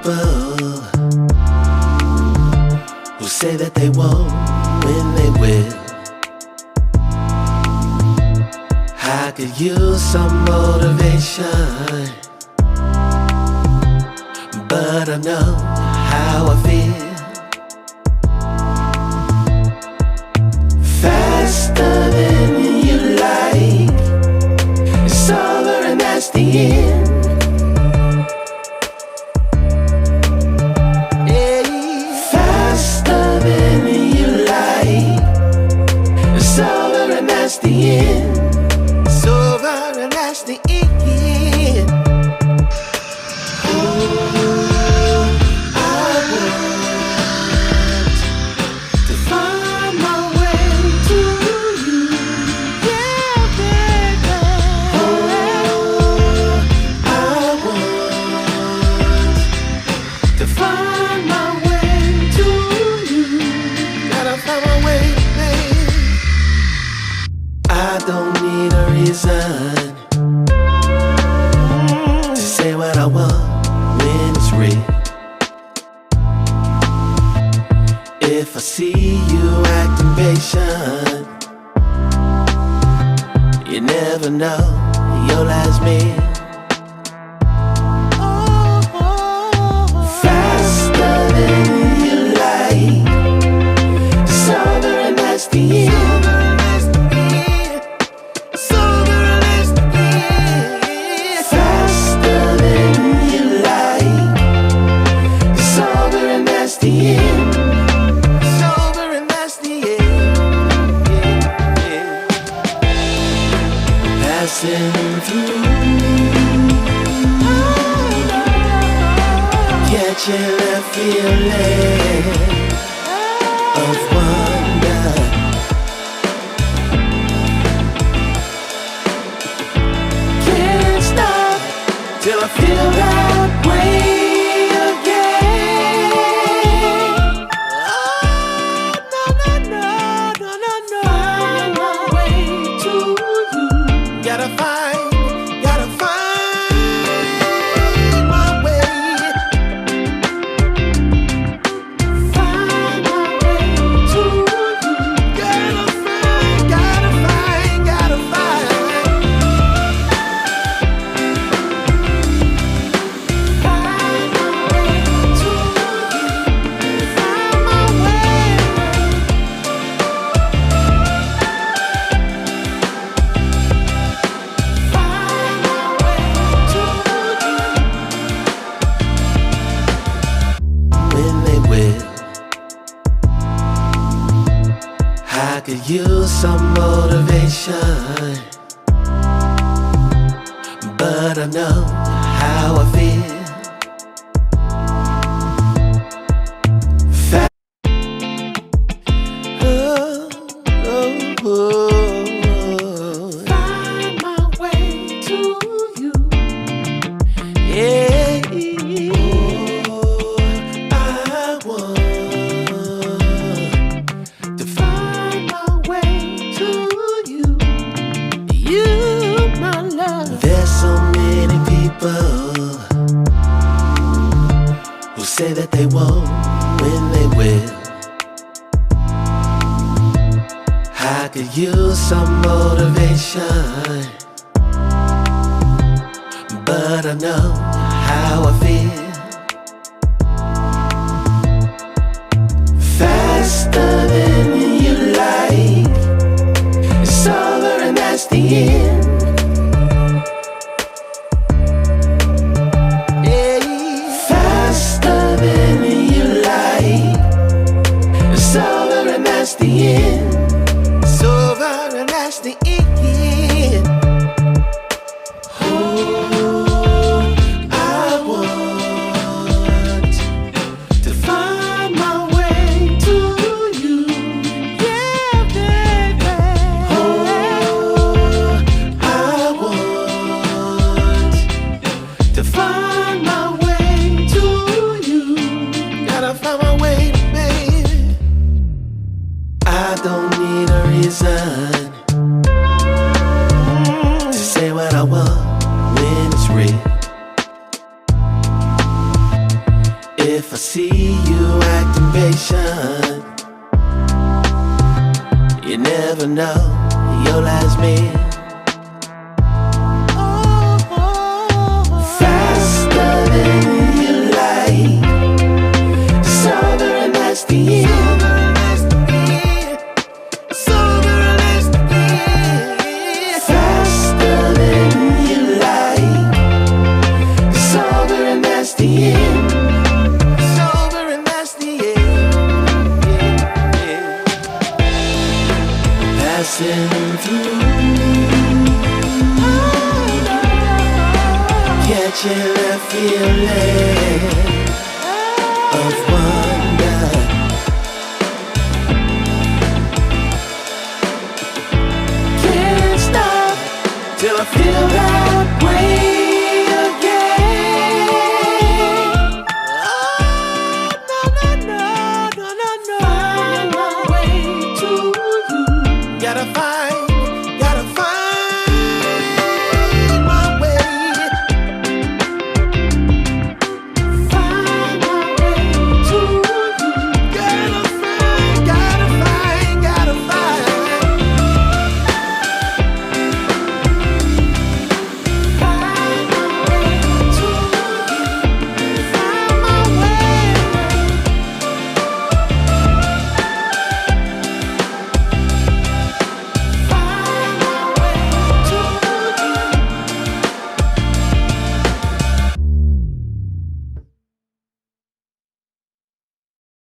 people who say that they won't when they will. I could use some motivation, but I know how I feel. Faster than you like, it's over and that's the end. Faster than you like, it's over and that's the end. It's over and that's the end. Oh, I want to find my way to you, yeah, baby. Oh, I want to find my way to you. Gotta find my way, babe. I don't need a reason to say what I want when it's real. If I see you acting patient, you never know your last meal. Faster than you like, it's over and that's the end. Faster than you like, it's over and that's the end. It's over and that's the end. Passing through, catching that feeling of wonder. Can't stop till I feel that way again. Oh, no. Find my way to you. Gotta find my way. Find my way to you. Gotta find. When they will, I could use some motivation, but I know how I feel. Find my way to you. Yeah. Oh, I want to find my way to you. You, my love. There's so many people who say that they won't when they will. I could use some motivation, but I know how I feel. Faster than you like, it's over and that's the end. Faster than you like, it's over and that's the end. It's over and that's the end. Oh, I want to find my way to you, yeah, baby. Oh, I want to find my way to you. Gotta find my way, baby. I don't if I see you acting patient. You never know your last meal. Faster than you like, sober and that's the end. Faster than you like, sober and that's the end. Sober and that's the end. Passing through, catching a feeling of wonder. Can't stop till I feel right.